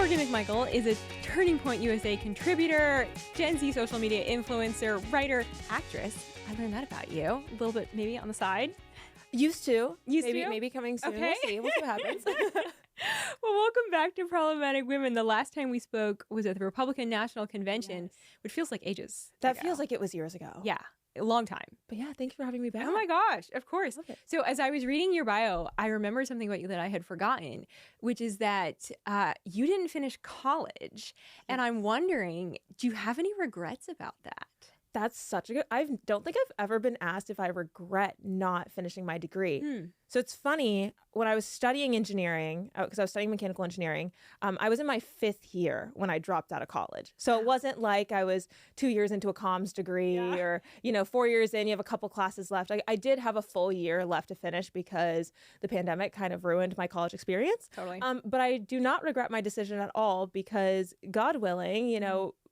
Morgan McMichael is a Turning Point USA contributor, Gen Z social media influencer, writer, actress. I learned that about you a little bit, maybe on the side. Used to. Maybe Maybe coming soon. Okay. We'll see what happens. Well, welcome back to Problematic Women. The last time we spoke was at the Republican National Convention, which feels like ages That ago. feels like it was years ago. Yeah, a long time. But yeah, thanks for having me back. Oh my gosh, of course. Love it. So as I was reading your bio, I remember something about you that I had forgotten, which is that you didn't finish college. And I'm wondering, do you have any regrets about that? That's such a good... I don't think I've ever been asked if I regret not finishing my degree. So it's funny, when I was studying engineering, because I was studying mechanical engineering, I was in my 5th year when I dropped out of college. So it wasn't like I was 2 years into a comms degree or, 4 years in, you have a couple classes left. I did have a full year left to finish because the pandemic kind of ruined my college experience. Totally. But I do not regret my decision at all because, God willing,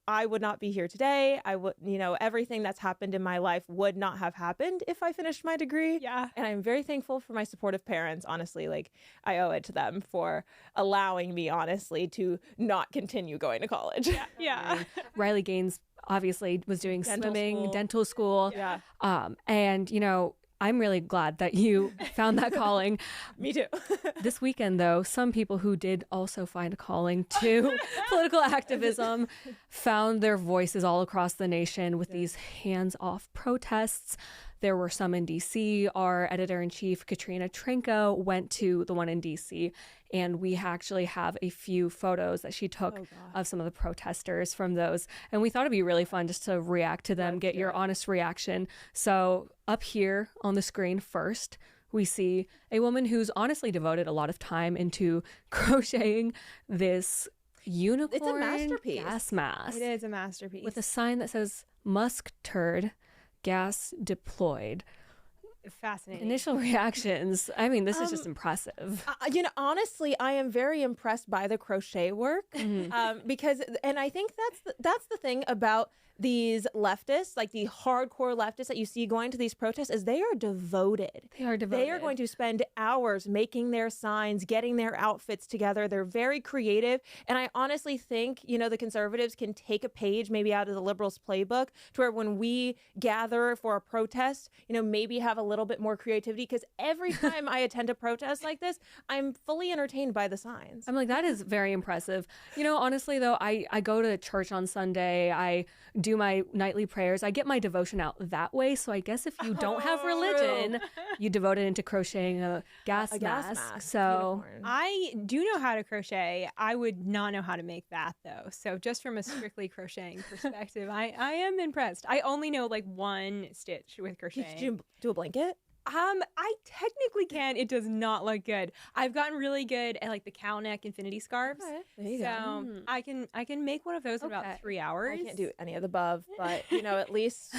I would not be here today. I would, everything that's happened in my life would not have happened if I finished my degree. Yeah. And I'm very thankful for my supportive parents. Honestly, I owe it to them for allowing me, honestly, to not continue going to college. Yeah. Riley Gaines obviously was doing swimming, dental school. Yeah. And, I'm really glad that you found that calling. Me too. This weekend, though, some people who did also find a calling to political activism found their voices all across the nation with these hands-off protests. There were some in D.C. Our editor-in-chief, Katrina Trinko, went to the one in D.C., and we actually have a few photos that she took of some of the protesters from those. And we thought it'd be really fun just to react to them, get your honest reaction. So up here on the screen first, we see a woman who's honestly devoted a lot of time into crocheting this unicorn It's a masterpiece. gas mask It is a masterpiece. with a sign that says Musk turd gas deployed. Fascinating. Initial reactions. I mean, this is just impressive. Honestly, I am very impressed by the crochet work because, and I think that's the thing about these leftists, like the hardcore leftists that you see going to these protests, is they are devoted. They are devoted. They are going to spend hours making their signs, getting their outfits together. They're very creative. And I honestly think, the conservatives can take a page maybe out of the liberals' playbook to where when we gather for a protest, maybe have a little bit more creativity. Because every time I attend a protest like this, I'm fully entertained by the signs. I'm like, that is very impressive. Honestly, though, I go to church on Sunday. I do my nightly prayers. I get my devotion out that way. So I guess if you don't have religion, you devote it into crocheting a gas mask. So Unicorn. I do know how to crochet. I would not know how to make that, though. So just from a strictly crocheting perspective, I am impressed. I only know one stitch with crocheting. Did you do a blanket? I technically can. It does not look good. I've gotten really good at the cow neck infinity scarves. Okay, there you So I can make one of those in about 3 hours. I can't do any of the above, but at least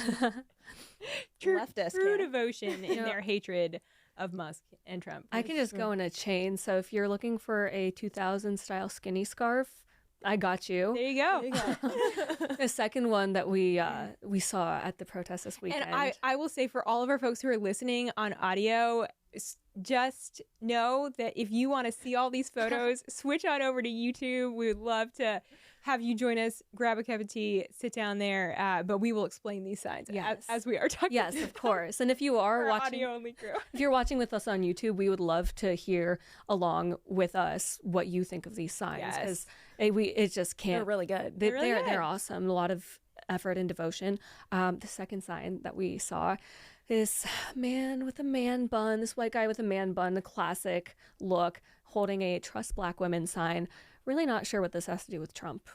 true leftist true can. devotion in their hatred of Musk and Trump. I can just go in a chain. So if you're looking for a 2000 style skinny scarf, I got you. There you go. The second one that we saw at the protest this weekend. And I will say for all of our folks who are listening on audio, just know that if you want to see all these photos, switch on over to YouTube. We would love to have you join us, grab a cup of tea, sit down there. But we will explain these signs as we are talking. Yes, of course. And if you are for watching, audio only crew. if you're watching with us on YouTube, we would love to hear along with us what you think of these signs, because it just can't. They're really good. They're awesome. A lot of effort and devotion. The second sign that we saw, this man with a man bun, this white guy with a man bun, the classic look, holding a Trust Black Women sign. Really not sure what this has to do with Trump.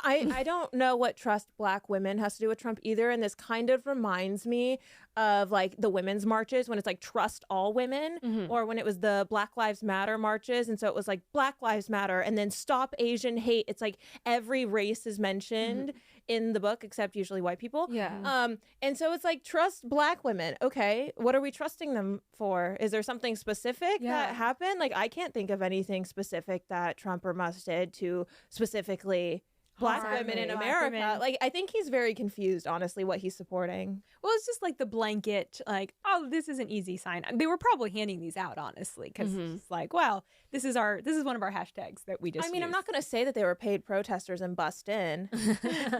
I don't know what Trust Black Women has to do with Trump either. And this kind of reminds me of the women's marches when it's trust all women, or when it was the Black Lives Matter marches. And so it was Black Lives Matter and then stop Asian hate. It's every race is mentioned in the book except usually white people. Yeah. And so it's trust Black women. Okay, what are we trusting them for? Is there something specific that happened? I can't think of anything specific that Trump or Musk did to specifically black women in Black America. women. Like, I think he's very confused, honestly, what he's supporting. Well, it's just like the blanket, like, oh, this is an easy sign. They were probably handing these out, honestly, because it's like, well, this is one of our hashtags that we just. I mean, I'm use. not going to say that they were paid protesters and bust in,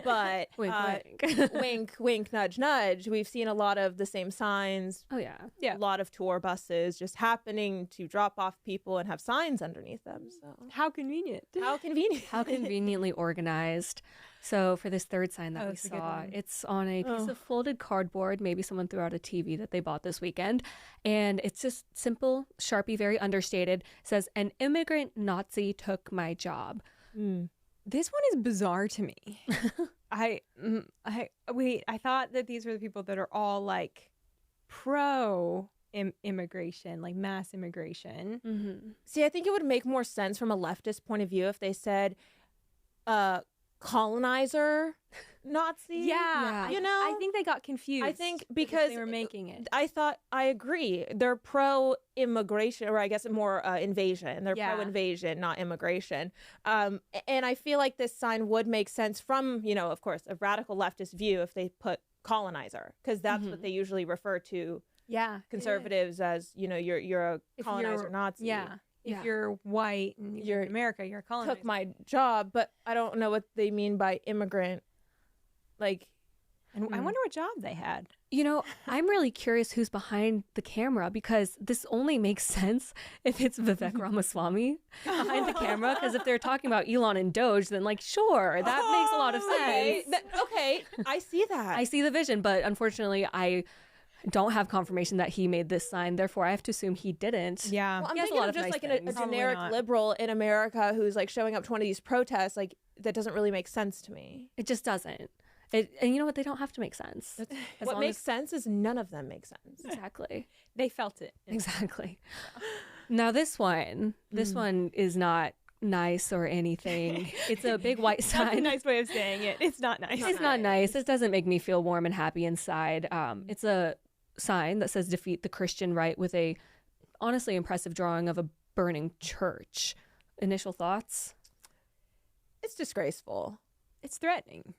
but Wink, wink. wink, wink, nudge, nudge. We've seen a lot of the same signs. Oh yeah. Yeah. A lot of tour buses just happening to drop off people and have signs underneath them. So How convenient. how convenient. How conveniently organized. So for this third sign that Oh, we it's a good saw, one. it's on a piece of folded cardboard. Maybe someone threw out a TV that they bought this weekend. And it's just simple, Sharpie, very understated. Says, "An immigrant Nazi took my job." This one is bizarre to me. I thought that these were the people that are all like pro immigration, like mass immigration. Mm-hmm. See, I think it would make more sense from a leftist point of view if they said colonizer Nazi. Yeah, You know? I think they got confused. I think because they were making it. I agree. They're pro-immigration, or I guess more invasion. They're Yeah. pro-invasion, not immigration. And I feel like this sign would make sense from, of course, a radical leftist view if they put colonizer, because that's what they usually refer to Yeah, conservatives as. You're a If colonizer you're- Nazi. Yeah. If Yeah. you're white and you're in America, you're a colonizer. Took my job, but I don't know what they mean by immigrant. Like, And I wonder what job they had. I'm really curious who's behind the camera, because this only makes sense if it's Vivek Ramaswamy behind the camera. Because if they're talking about Elon and Doge, then sure, that makes a lot of sense. okay, I see that. I see the vision, but unfortunately, I don't have confirmation that he made this sign. Therefore, I have to assume he didn't. Yeah. Well, I'm He has a thinking lot of of just nice like a things. Probably generic not. liberal in America who's like showing up to one of these protests. Like, that doesn't really make sense to me. It just doesn't. And you know what? They don't have to make sense. As What long makes as- sense is none of them make sense. exactly. They felt it. Exactly. Now this one is not nice or anything. It's a big white That's a sign. nice way of saying it. It's not nice. It's not nice. It doesn't make me feel warm and happy inside. It's a sign that says "Defeat the Christian Right" with a honestly impressive drawing of a burning church. Initial thoughts? It's disgraceful. It's threatening.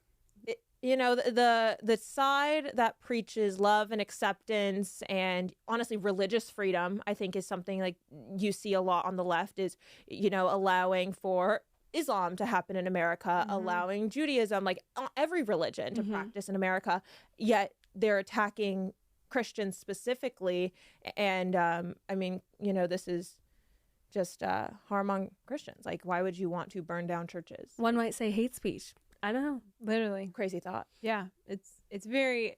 The side that preaches love and acceptance and honestly religious freedom, I think, is something like you see a lot on the left, is allowing for Islam to happen in America, allowing Judaism, like every religion to practice in America, yet they're attacking Christians specifically. And this is just harm on Christians. Like, why would you want to burn down churches? One might say hate speech. I don't know. Literally. Crazy thought. Yeah. It's very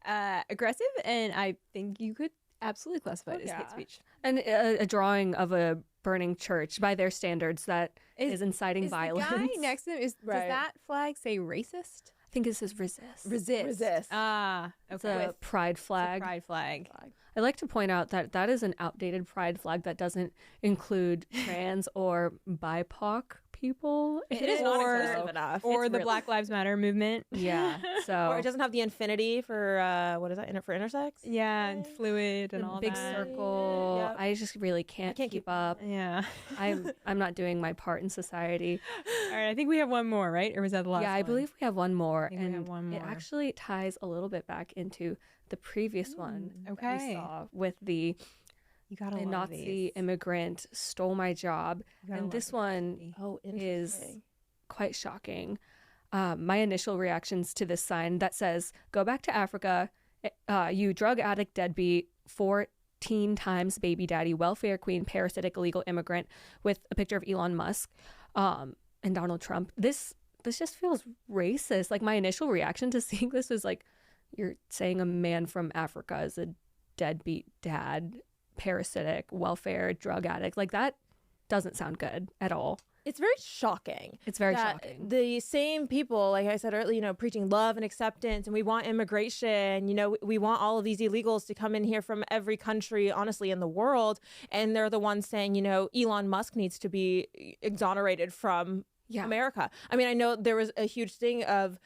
aggressive, and I think you could absolutely classify it as hate speech. And a drawing of a burning church by their standards that is inciting violence. The guy next to him does Right. that flag say racist? I think it says resist. Resist. Ah, It's okay. a pride flag. Pride flag. I like to point out that that is an outdated pride flag that doesn't include trans or BIPOC people. It is not inclusive enough. Or It's the really- Black Lives Matter movement. Yeah. So Or it doesn't have the infinity for what is that? For intersex? Yeah, and fluid and the all big that. circle. Yep. I just really can't keep up. Yeah. I'm not doing my part in society. All right, I think we have one more, right? Or was that the last Yeah, I one? believe we have one more, think we and have one it more. actually ties a little bit back into the previous one that we okay. saw with the You gotta a love Nazi these. immigrant stole my job, gotta and love this the one Nazi. Oh, is interesting. quite shocking. My initial reactions to this sign that says, "Go back to Africa, you drug addict, deadbeat, 14 times baby daddy, welfare queen, parasitic illegal immigrant," with a picture of Elon Musk and Donald Trump. This just feels racist. Like, my initial reaction to seeing this was like, you're saying a man from Africa is a deadbeat dad, parasitic, welfare, drug addict. Like, that doesn't sound good at all. It's very shocking. It's very that shocking. The same people, like I said earlier, preaching love and acceptance, and we want immigration. We want all of these illegals to come in here from every country, honestly, in the world. And they're the ones saying, Elon Musk needs to be exonerated from America. I mean, I know there was a huge thing of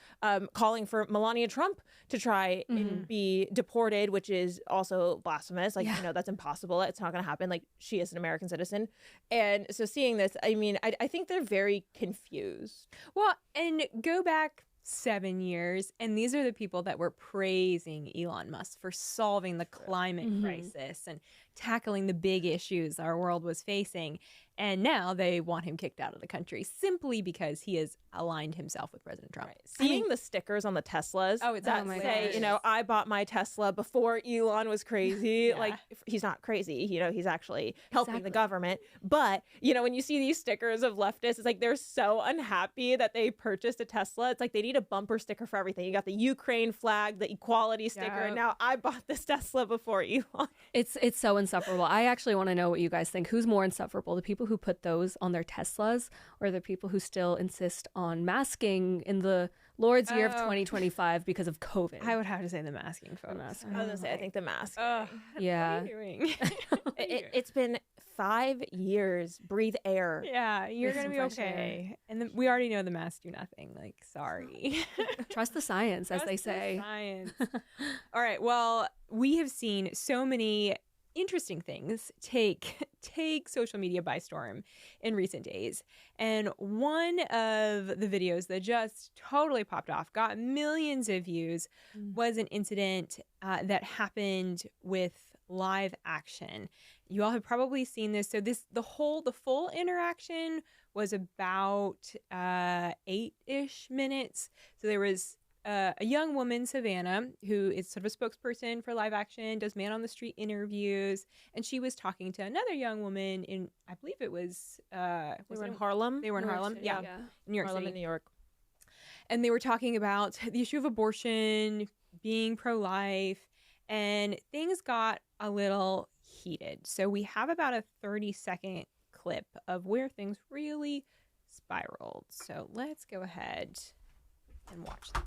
calling for Melania Trump to try and be deported, which is also blasphemous. Like, that's impossible. It's not going to happen. Like, she is an American citizen. And so seeing this, I mean, I think they're very confused. Well, and go back 7 years, and these are the people that were praising Elon Musk for solving the climate crisis and tackling the big issues our world was facing. And now they want him kicked out of the country simply because he has aligned himself with President Trump. Right. Seeing the stickers on the Teslas that say, I bought my Tesla before Elon was crazy. Like, he's not crazy. He's actually helping the government. But, when you see these stickers of leftists, it's like they're so unhappy that they purchased a Tesla. It's like they need a bumper sticker for everything. You got the Ukraine flag, the equality sticker, and now I bought this Tesla before Elon. It's so insufferable. I actually want to know what you guys think. Who's more insufferable? The people who put those on their Teslas, or the people who still insist on masking in the Lord's year of 2025 because of COVID? I would have to say the masking, folks. I was gonna say, I think the mask. Yeah. What are you doing? It's been 5 years. Breathe air. Yeah, you're gonna be okay. And we already know the masks do nothing. Like, sorry. Trust the science, as they say. Science. All right. Well, we have seen so many interesting things take social media by storm in recent days. And one of the videos that just totally popped off, got millions of views, was an incident that happened with Liveaction. You all have probably seen this. So the full interaction was about 8-ish minutes. So there was a young woman, Savannah, who is sort of a spokesperson for Liveaction, does man on the street interviews, and she was talking to another young woman in, I believe it was, they were in Harlem. They were in Harlem, City, yeah, New York Harlem City, in New York. And they were talking about the issue of abortion, being pro-life, and things got a little heated. So we have about a 30-second clip of where things really spiraled. So let's go ahead and watch that.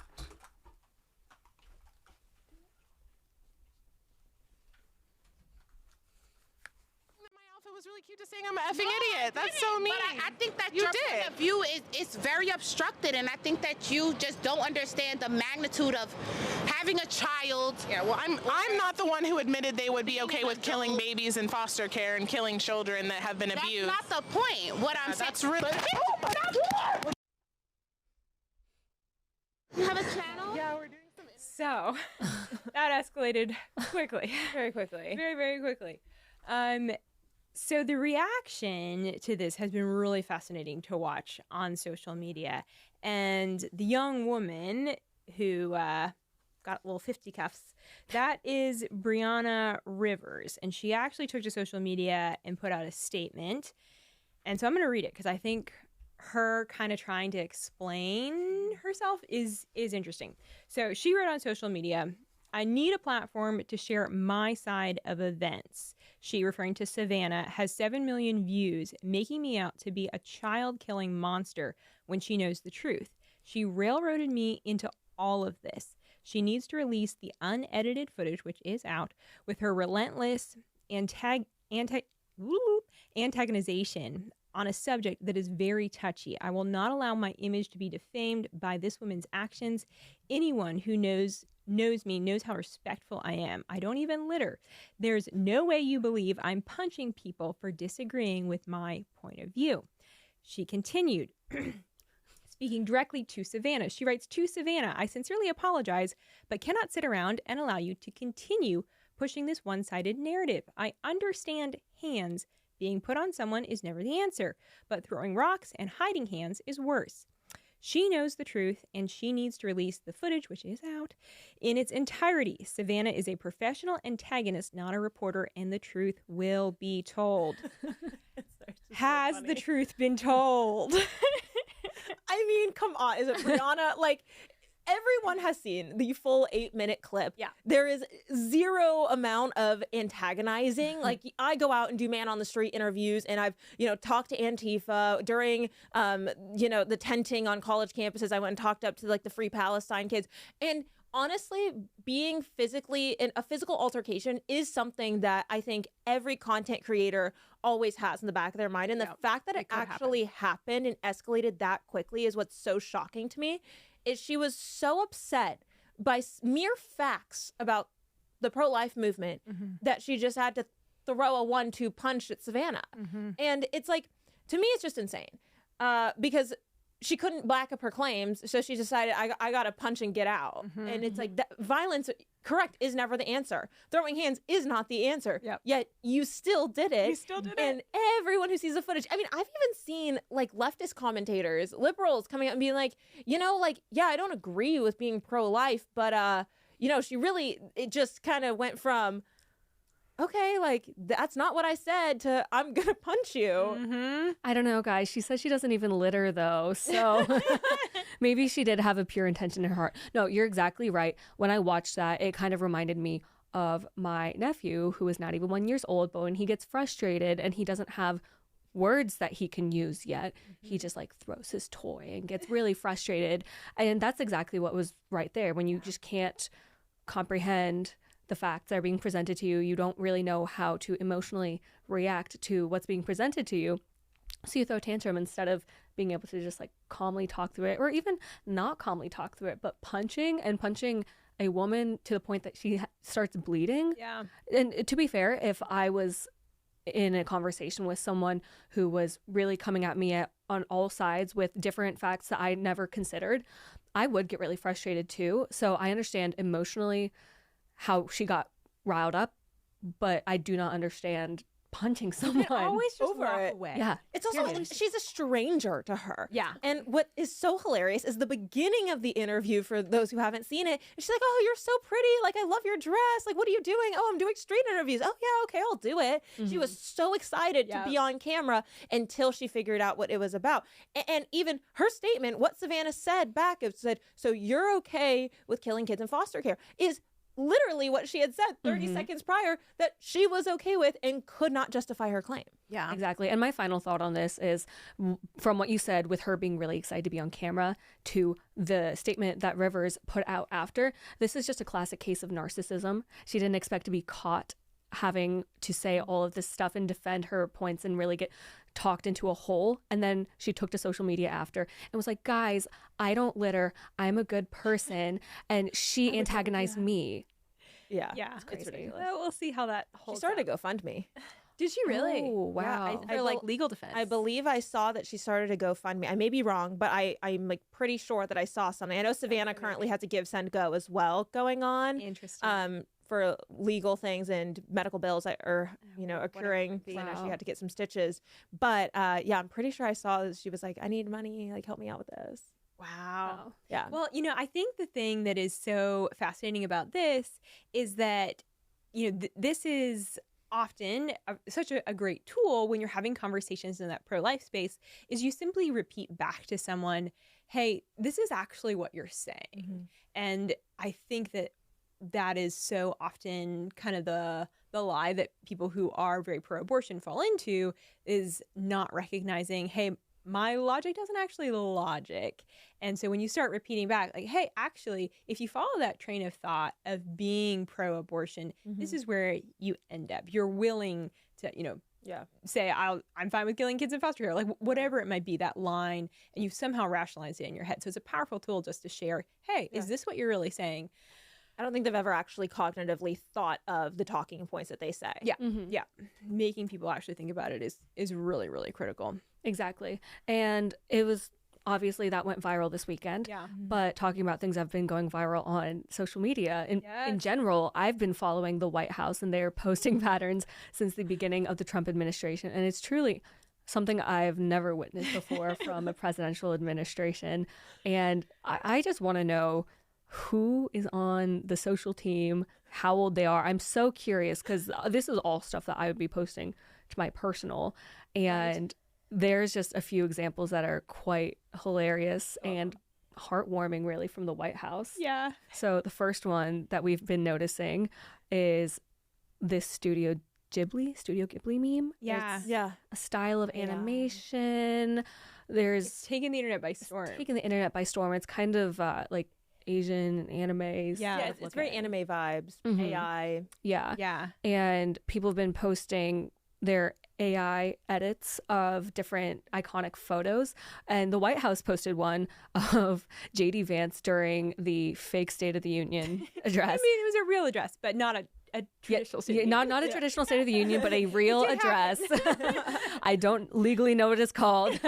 It was really cute to saying I'm an effing idiot. That's so mean. But I think that your point of view is very obstructed, and I think that you just don't understand the magnitude of having a child. Yeah, well, I'm not the one who admitted they would be okay with killing babies in foster care and killing children that have been abused. That's not the point. What I'm saying. That's really. You have a channel? Yeah, we're doing some. So that escalated quickly, Very quickly. very, very quickly. So the reaction to this has been really fascinating to watch on social media. And the young woman who got little 50 cuffs, that is Brianna Rivers. And she actually took to social media and put out a statement. And so I'm going to read it because I think her kind of trying to explain herself is interesting. So she wrote on social media, "I need a platform to share my side of events." She, referring to Savannah, has 7 million views, making me out to be a child-killing monster when she knows the truth. She railroaded me into all of this. She needs to release the unedited footage, which is out, with her relentless antagonization on a subject that is very touchy. I will not allow my image to be defamed by this woman's actions. Anyone who knows me knows how respectful I am. I don't even litter. There's no way you believe I'm punching people for disagreeing with my point of view." She continued, speaking directly to Savannah. She writes, "To Savannah, I sincerely apologize, but cannot sit around and allow you to continue pushing this one-sided narrative. I understand hands being put on someone is never the answer, but throwing rocks and hiding hands is worse. She knows the truth, and she needs to release the footage, which is out, in its entirety. Savannah is a professional antagonist, not a reporter, and the truth will be told." Has the truth been told? I mean, come on. Is it Brianna? Like, everyone has seen the full 8-minute clip. Yeah. There is zero amount of antagonizing. Like, I go out and do man on the street interviews, and I've, talked to Antifa during, the tenting on college campuses. I went and talked up to like the Free Palestine kids. And honestly, being physically in a physical altercation is something that I think every content creator always has in the back of their mind. And the fact that it actually happened and escalated that quickly is what's so shocking to me. Is she was so upset by mere facts about the pro-life movement that she just had to throw a 1-2 punch at Savannah. And it's like, to me, it's just insane because she couldn't back up her claims, so she decided, I got to punch and get out. And it's like, that violence, correct, is never the answer. Throwing hands is not the answer. Yet you still did it. You still did it. And everyone who sees the footage, I mean, I've even seen like leftist commentators, liberals coming out and being like, you know, like, yeah, I don't agree with being pro-life, but, you know, she really, it just kind of went from, okay, like, that's not what I said to I'm going to punch you. I don't know, guys. She says she doesn't even litter, though. So maybe she did have a pure intention in her heart. No, you're exactly right. When I watched that, it kind of reminded me of my nephew, who is not even 1 year old, but when he gets frustrated and he doesn't have words that he can use yet, he just like throws his toy and gets really frustrated. And that's exactly what was right there. When you just can't comprehend the facts that are being presented to you, you don't really know how to emotionally react to what's being presented to you. So you throw a tantrum instead of being able to just like calmly talk through it, or even not calmly talk through it, but punching a woman to the point that she starts bleeding. Yeah. And to be fair, if I was in a conversation with someone who was really coming at me on all sides with different facts that I never considered, I would get really frustrated too. So I understand emotionally how she got riled up, but I do not understand punching someone. You can always just over walk it. away. Yeah. It's also, she's a stranger to her. Yeah. And what is so hilarious is the beginning of the interview, for those who haven't seen it, she's like, oh, you're so pretty. Like, I love your dress. Like, what are you doing? Oh, I'm doing street interviews. Oh, yeah, okay, I'll do it. She was so excited to be on camera until she figured out what it was about. And even her statement, what Savannah said back, it said, so you're okay with killing kids in foster care, is literally what she had said 30 seconds prior that she was okay with and could not justify her claim. Yeah. Exactly. And my final thought on this is, from what you said with her being really excited to be on camera to the statement that Rivers put out after, this is just a classic case of narcissism. She didn't expect to be caught having to say all of this stuff and defend her points and really get talked into a hole. And then she took to social media after and was like, guys, I don't litter. I'm a good person. And she antagonized me. Yeah. Yeah. It's ridiculous. Well, we'll see how that She holds started up. a GoFundMe. Did she really? Oh, wow. I For like legal defense. I believe I saw that she started a GoFundMe. I may be wrong, but I'm like pretty sure that I saw something. I know Savannah currently has a Give, Send, Go as well going on. Interesting. For legal things and medical bills that are, occurring. be. You know, she had to get some stitches. But yeah, I'm pretty sure I saw that she was like, I need money. Like, help me out with this. Wow. Yeah. Well, I think the thing that is so fascinating about this is that, this is often such a great tool when you're having conversations in that pro-life space, is you simply repeat back to someone, hey, this is actually what you're saying. And I think that is so often kind of the lie that people who are very pro-abortion fall into, is not recognizing, hey, my logic doesn't actually logic. And so when you start repeating back, like, hey, actually, if you follow that train of thought of being pro-abortion, this is where you end up. You're willing to, say, I'm fine with killing kids in foster care, like whatever it might be, that line, and you somehow rationalize it in your head. So it's a powerful tool just to share, hey, is this what you're really saying? I don't think they've ever actually cognitively thought of the talking points that they say. Yeah. Yeah. Making people actually think about it is really, really critical. Exactly. And it was obviously that went viral this weekend. Yeah. But talking about things that have been going viral on social media in general, I've been following the White House and their posting patterns since the beginning of the Trump administration. And it's truly something I've never witnessed before from a presidential administration. And I just want to know who is on the social team, how old they are. I'm so curious because this is all stuff that I would be posting to my personal. And there's just a few examples that are quite hilarious and heartwarming, really, from the White House. Yeah. So the first one that we've been noticing is this Studio Ghibli meme. Yeah. It's a style of animation. It's taking the internet by storm. It's kind of like Asian animes. Yeah, it's very anime vibes, Mhm. AI. Yeah. Yeah. And people have been posting their AI edits of different iconic photos. And the White House posted one of J.D. Vance during the fake State of the Union address. I mean, it was a real address, but not a traditional State of the Union. Not a traditional State of the Union, but a real did address. I don't legally know what it's called,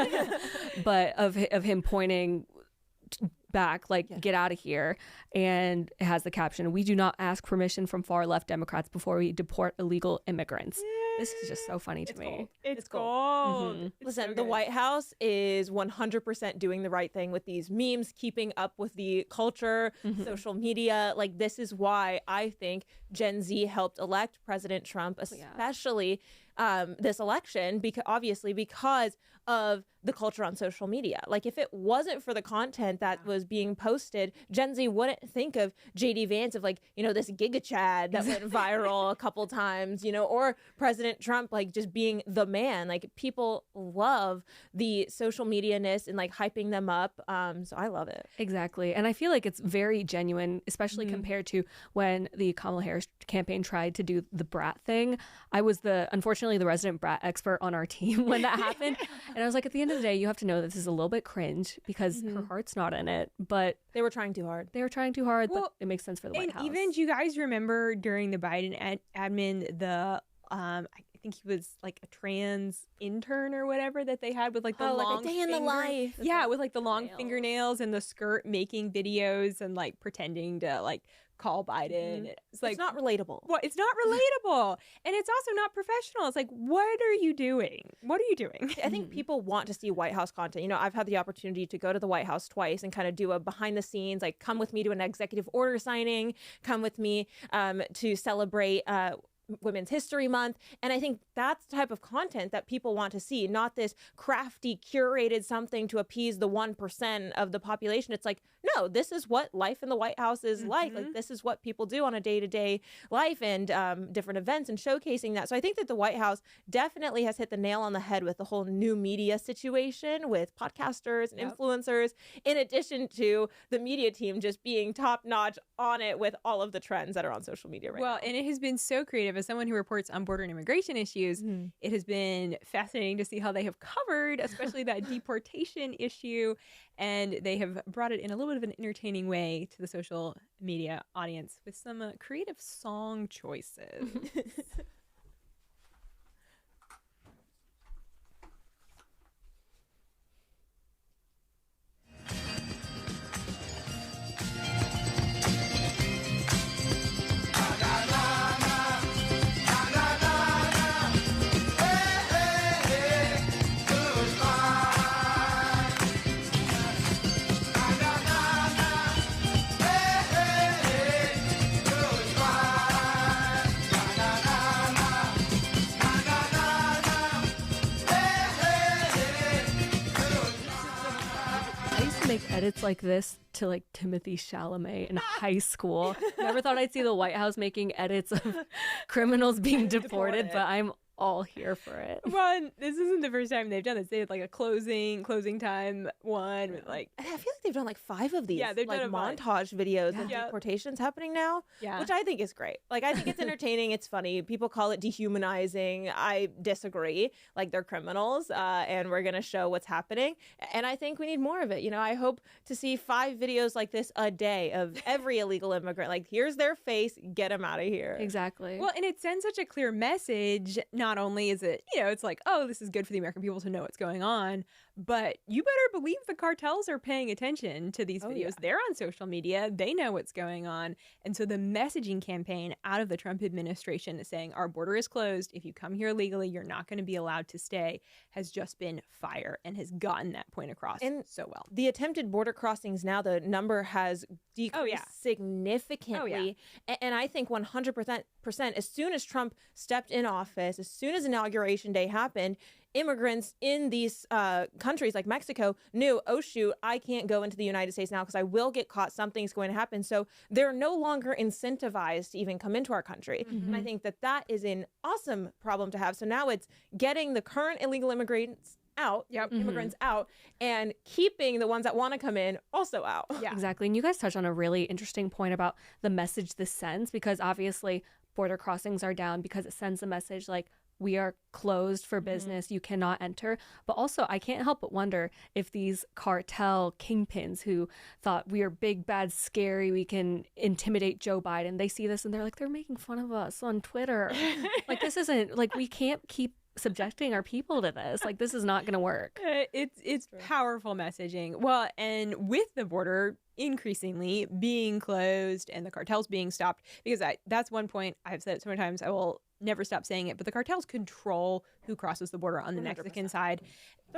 but of him pointing back, like, get out of here. And it has the caption, "We do not ask permission from far left Democrats before we deport illegal immigrants." This is just so funny to me. It's gold. gold. Mhm. It's Listen, so the good. White House is 100% doing the right thing with these memes, keeping up with the culture, social media. Like, this is why I think Gen Z helped elect President Trump, especially this election, obviously because of the culture on social media. Like, if it wasn't for the content that was being posted, Gen Z wouldn't think of JD Vance, of, like, you know, this Giga Chad that went viral a couple times, you know, or President Trump, like, just being the man. Like, people love the social media-ness and, like, hyping them up. So I love it. Exactly. And I feel like it's very genuine, especially compared to when the Kamala Harris campaign tried to do the brat thing. I was unfortunately the resident brat expert on our team when that happened. And I was like, at the end of the day, you have to know that this is a little bit cringe because her heart's not in it. But They were trying too hard. but Well, it makes sense for the White And House. even, do you guys remember during the Biden admin, I think he was like a trans intern or whatever that they had with, like, the long like a day in the life. Yeah, with, like, the long Nails. fingernails and the skirt, making videos and, like, pretending to, like, call Biden. It's like, It's not relatable. well, it's not relatable, and it's also not professional. It's like, what are you doing? What are you doing? I think people want to see White House content. You know, I've had the opportunity to go to the White House twice and kind of do a behind the scenes, like, come with me to an executive order signing, come with me to celebrate Women's History Month. And I think that's the type of content that people want to see, not this crafty, curated something to appease the 1% of the population. It's like, no, this is what life in the White House is like. Like, this is what people do on a day-to-day life, and different events, and showcasing that. So I think that the White House definitely has hit the nail on the head with the whole new media situation with podcasters and influencers, in addition to the media team just being top-notch on it with all of the trends that are on social media right now. Well, and it has been so creative. As someone who reports on border and immigration issues, it has been fascinating to see how they have covered, especially that deportation issue, and they have brought it in a little bit of an entertaining way to the social media audience with some creative song choices. I used to make edits like this to, like, Timothy Chalamet in high school. Never thought I'd see the White House making edits of criminals being deported, but I'm all here for it. Well, and this isn't the first time they've done this. They had, like, a closing time one with, like, I feel like they've done like 5 of these, Yeah, they've like, done a bunch. montage videos of Yeah. deportations happening now, Yeah. which I think is great. Like, I think it's entertaining. It's funny. People call it dehumanizing. I disagree. Like, they're criminals, and we're gonna show what's happening. And I think we need more of it. You know, I hope to see 5 videos like this a day of every illegal immigrant. Like, here's their face. Get them out of here. Exactly. Well, and it sends such a clear message. Not only is it, you know, it's like, oh, this is good for the American people to know what's going on, but you better believe the cartels are paying attention to these videos. They're on social media. They know what's going on. And so the messaging campaign out of the Trump administration is saying our border is closed. If you come here illegally, you're not going to be allowed to stay, has just been fire and has gotten that point across And so well. The attempted border crossings now, the number has decreased significantly. And I think 100% as soon as Trump stepped in office, as soon as Inauguration Day happened, immigrants in these countries like Mexico knew, oh, shoot, I can't go into the United States now because I will get caught. Something's going to happen. So they're no longer incentivized to even come into our country. And I think that that is an awesome problem to have. So now it's getting the current illegal immigrants out, Yep. immigrants out, and keeping the ones that want to come in also out. Yeah. Exactly. And you guys touched on a really interesting point about the message this sends, because obviously border crossings are down because it sends a message like, we are closed for business, you cannot enter. But also, I can't help but wonder if these cartel kingpins who thought we are big, bad, scary, we can intimidate Joe Biden, they see this and they're like, they're making fun of us on Twitter. Like, this isn't, like, we can't keep subjecting our people to this. Like, this is not going to work. It's powerful messaging. Well, and with the border increasingly being closed and the cartels being stopped, because that's one point I've said it so many times, I will never stop saying it, but the cartels control who crosses the border on the 100%. Mexican side.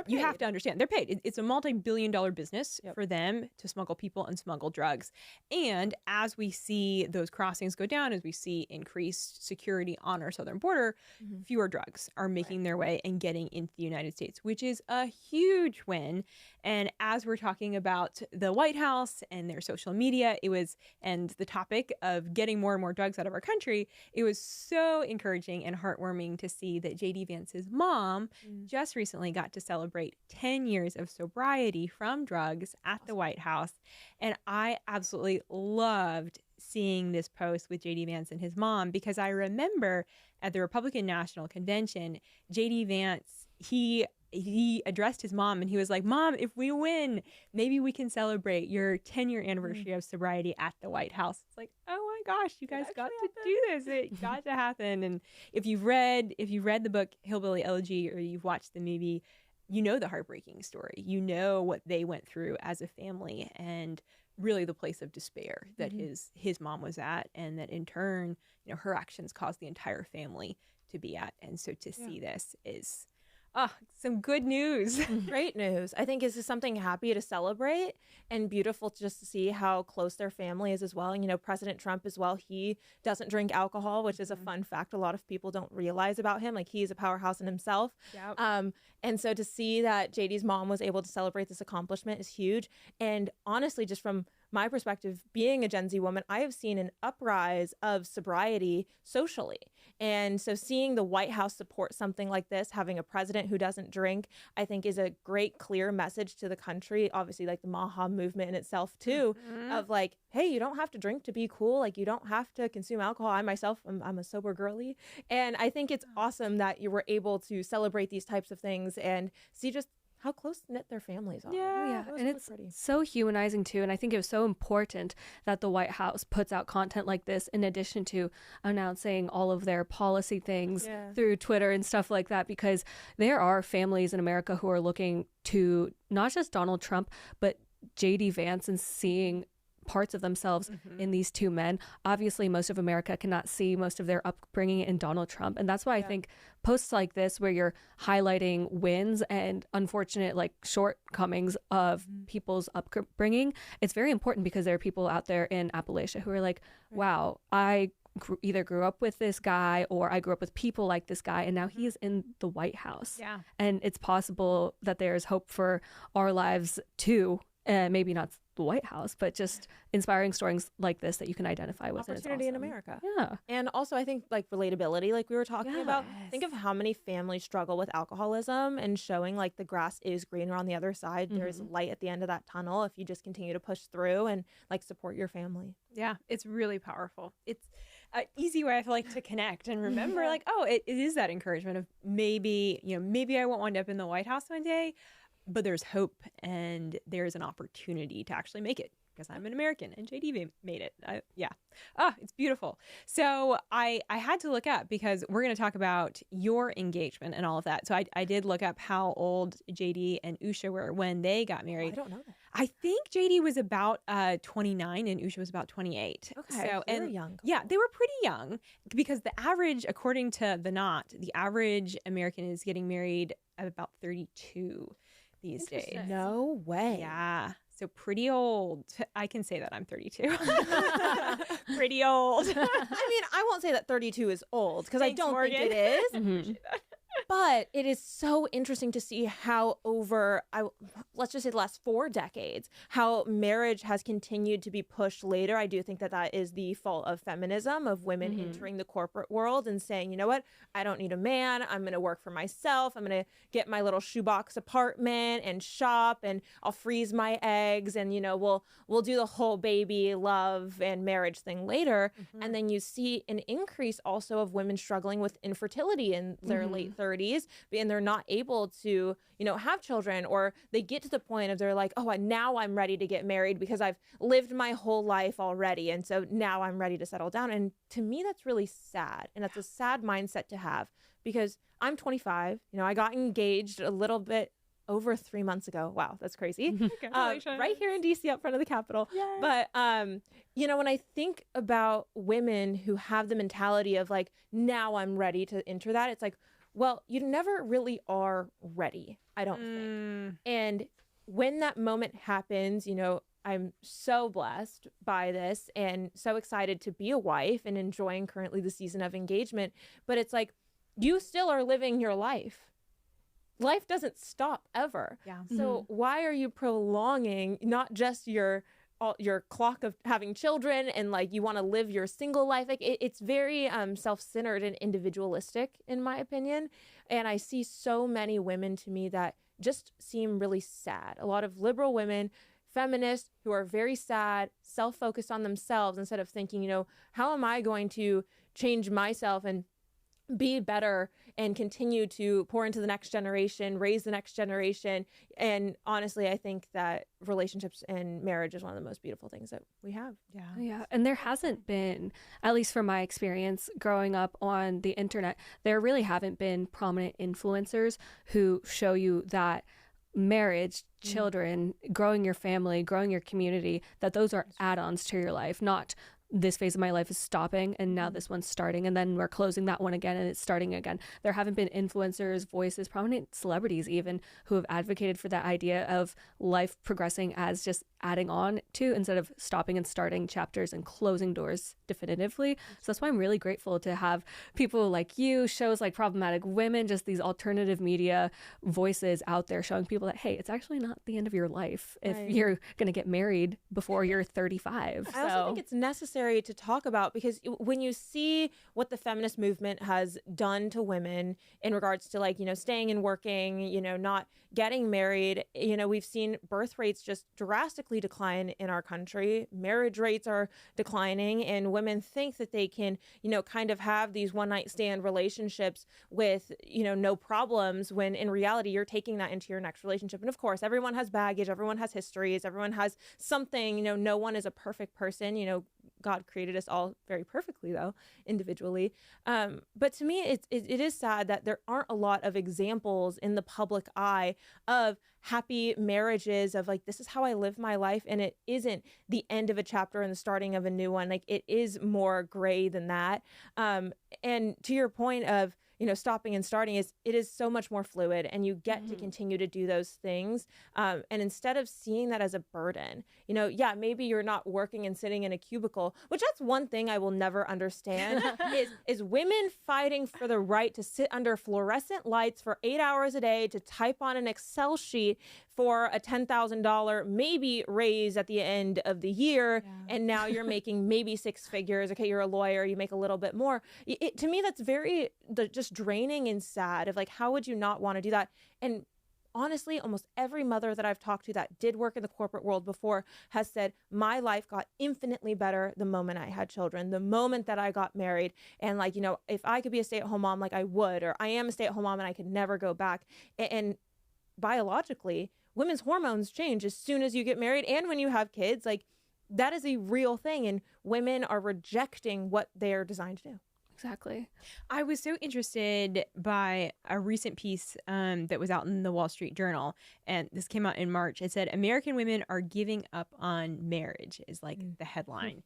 You have to understand, they're paid. It's a multi-billion-dollar business for them to smuggle people and smuggle drugs. And as we see those crossings go down, as we see increased security on our southern border, fewer drugs are making their way and getting into the United States, which is a huge win. And as we're talking about the White House and their social media, and the topic of getting more and more drugs out of our country, it was so encouraging and heartwarming to see that J.D. Vance's mom just recently got to celebrate 10 years of sobriety from drugs at the White House. And I absolutely loved seeing this post with J.D. Vance and his mom, because I remember at the Republican National Convention, J.D. Vance, he addressed his mom and he was like, Mom, if we win, maybe we can celebrate your 10-year anniversary of sobriety at the White House. It's like, oh my gosh, you guys got to do this. It got to happen. And if you've read the book Hillbilly Elegy, or you've watched the movie, you know the heartbreaking story. You know what they went through as a family, and really the place of despair that his mom was at, and that in turn, her actions caused the entire family to be at. And so to see this is some good news. Great news. I think this is something happy to celebrate and beautiful just to see how close their family is as well. And, President Trump as well, he doesn't drink alcohol, which is a fun fact a lot of people don't realize about him. Like, he's a powerhouse in himself. Yep. And so to see that JD's mom was able to celebrate this accomplishment is huge. And honestly, just from my perspective, being a Gen Z woman, I have seen an uprise of sobriety socially. And so seeing the White House support something like this, having a president who doesn't drink, I think is a great, clear message to the country. Obviously, like the MAHA movement in itself, too, of like, hey, you don't have to drink to be cool. Like, you don't have to consume alcohol. I myself, I'm a sober girly. And I think it's awesome that you were able to celebrate these types of things and see just how close-knit their families are. Yeah. And it's so humanizing, too. And I think it was so important that the White House puts out content like this, in addition to announcing all of their policy things through Twitter and stuff like that, because there are families in America who are looking to not just Donald Trump, but J.D. Vance, and seeing parts of themselves in these two men. Obviously, most of America cannot see most of their upbringing in Donald Trump. And that's why I think posts like this, where you're highlighting wins and unfortunate shortcomings of people's upbringing, it's very important, because there are people out there in Appalachia who are like, wow, I either grew up with this guy, or I grew up with people like this guy, and now he is in the White House. Yeah. And it's possible that there's hope for our lives too. Maybe not the White House, but just inspiring stories like this that you can identify with. Opportunity in America. Yeah. And also, I think relatability, like we were talking about. Think of how many families struggle with alcoholism, and showing like the grass is greener on the other side. There's light at the end of that tunnel if you just continue to push through and like support your family. Yeah, it's really powerful. It's an easy way, I feel like, to connect and remember like, oh, it is that encouragement of maybe I won't wind up in the White House one day, but there's hope and there's an opportunity to actually make it, because I'm an American and JD made it. It's beautiful. So I had to look up, because we're going to talk about your engagement and all of that. So I did look up how old JD and Usha were when they got married. I don't know that. I think JD was about 29 and Usha was about 28. Okay, so they were young. Yeah, they were pretty young, because the average, according to The Knot, the average American is getting married at about 32 these days. No way. Yeah. So pretty old. I can say that I'm 32. Pretty old. I mean, I won't say that 32 is old, because I don't think it is. But it is so interesting to see how let's just say the last 4 decades, how marriage has continued to be pushed later. I do think that that is the fault of feminism, of women entering the corporate world and saying, you know what, I don't need a man. I'm going to work for myself. I'm going to get my little shoebox apartment and shop, and I'll freeze my eggs, and, you know, we'll do the whole baby, love, and marriage thing later. And then you see an increase also of women struggling with infertility in their late 30s, and they're not able to, you know, have children, or they get to the point of they're like, oh, now I'm ready to get married because I've lived my whole life already, and so now I'm ready to settle down. And to me, that's really sad, and that's a sad mindset to have, because I'm 25. You know, I got engaged a little bit over 3 months ago. Wow, that's crazy. Right here in DC, up front of the Capitol. Yay. But you know, when I think about women who have the mentality of like, now I'm ready to enter that, it's like, well, you never really are ready, I don't think. And when that moment happens, you know, I'm so blessed by this and so excited to be a wife and enjoying currently the season of engagement. But it's like, you still are living your life. Life doesn't stop ever. Yeah. So why are you prolonging not just your clock of having children and like you want to live your single life? Like it's very self-centered and individualistic, in my opinion. And I see so many women to me that just seem really sad. A lot of liberal women, feminists, who are very sad, self-focused on themselves, instead of thinking, you know, how am I going to change myself and be better and continue to pour into the next generation, raise the next generation. And honestly, I think that relationships and marriage is one of the most beautiful things that we have. Yeah. And there hasn't been, at least from my experience growing up on the internet, there really haven't been prominent influencers who show you that marriage, children, growing your family, growing your community, that those are add-ons to your life, not this phase of my life is stopping and now this one's starting and then we're closing that one again and it's starting again. There haven't been influencers, voices, prominent celebrities even, who have advocated for that idea of life progressing as just adding on to, instead of stopping and starting chapters and closing doors definitively. So that's why I'm really grateful to have people like you, shows like Problematic Women, just these alternative media voices out there showing people that, hey, it's actually not the end of your life if you're going to get married before you're 35. I also think it's necessary to talk about, because when you see what the feminist movement has done to women in regards to, like, you know, staying and working, you know, not getting married, you know, we've seen birth rates just drastically decline in our country. Marriage rates are declining, and women think that they can, you know, kind of have these one night stand relationships with, you know, no problems, when in reality you're taking that into your next relationship. And of course, everyone has baggage, everyone has histories, everyone has something, you know, no one is a perfect person, you know, God created us all very perfectly, though, individually. But to me, it is sad that there aren't a lot of examples in the public eye of happy marriages, of like, this is how I live my life. And it isn't the end of a chapter and the starting of a new one. Like, it is more gray than that. And to your point of, you know, stopping and starting, it is so much more fluid, and you get to continue to do those things. And instead of seeing that as a burden, you know, yeah, maybe you're not working and sitting in a cubicle, which that's one thing I will never understand is women fighting for the right to sit under fluorescent lights for 8 hours a day, to type on an Excel sheet for a $10,000 maybe raise at the end of the year. Yeah. And now you're making maybe 6 figures. Okay, you're a lawyer, you make a little bit more. To me, that's very just draining and sad, of like, how would you not want to do that? And honestly, almost every mother that I've talked to that did work in the corporate world before has said, my life got infinitely better the moment I had children, the moment that I got married. And like, you know, if I could be a stay-at-home mom, like I would, or I am a stay-at-home mom and I could never go back. And biologically, women's hormones change as soon as you get married and when you have kids. Like, that is a real thing, and women are rejecting what they're designed to do. Exactly. I was so interested by a recent piece that was out in the Wall Street Journal, and this came out in March. It said, American women are giving up on marriage, is like the headline.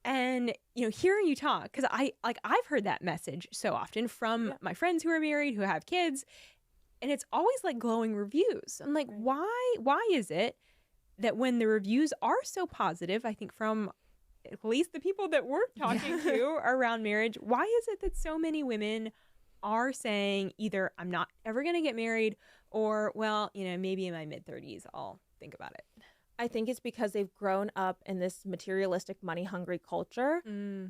And, you know, hearing you talk, because I've heard that message so often from my friends who are married, who have kids, and it's always like glowing reviews. I'm like, why is it that when the reviews are so positive, I think from at least the people that we're talking to around marriage, why is it that so many women are saying either I'm not ever going to get married or, well, maybe in my mid-30s I'll think about it? I think it's because they've grown up in this materialistic, money-hungry culture,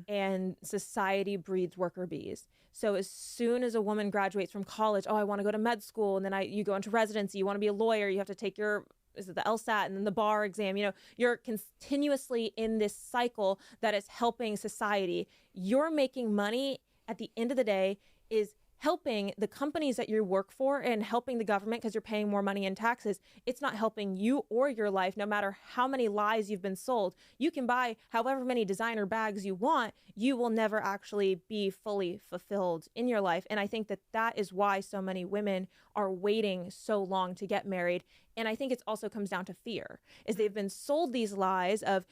and society breeds worker bees. So as soon as a woman graduates from college, I want to go to med school, and then you go into residency, you want to be a lawyer, you have to take the LSAT and then the bar exam. You're continuously in this cycle that is helping society. You're making money at the end of the day is helping the companies that you work for and helping the government because you're paying more money in taxes. It's not helping you or your life, no matter how many lies you've been sold. You can buy however many designer bags you want. You will never actually be fully fulfilled in your life. And I think that is why so many women are waiting so long to get married. And I think it also comes down to fear, is they've been sold these lies of,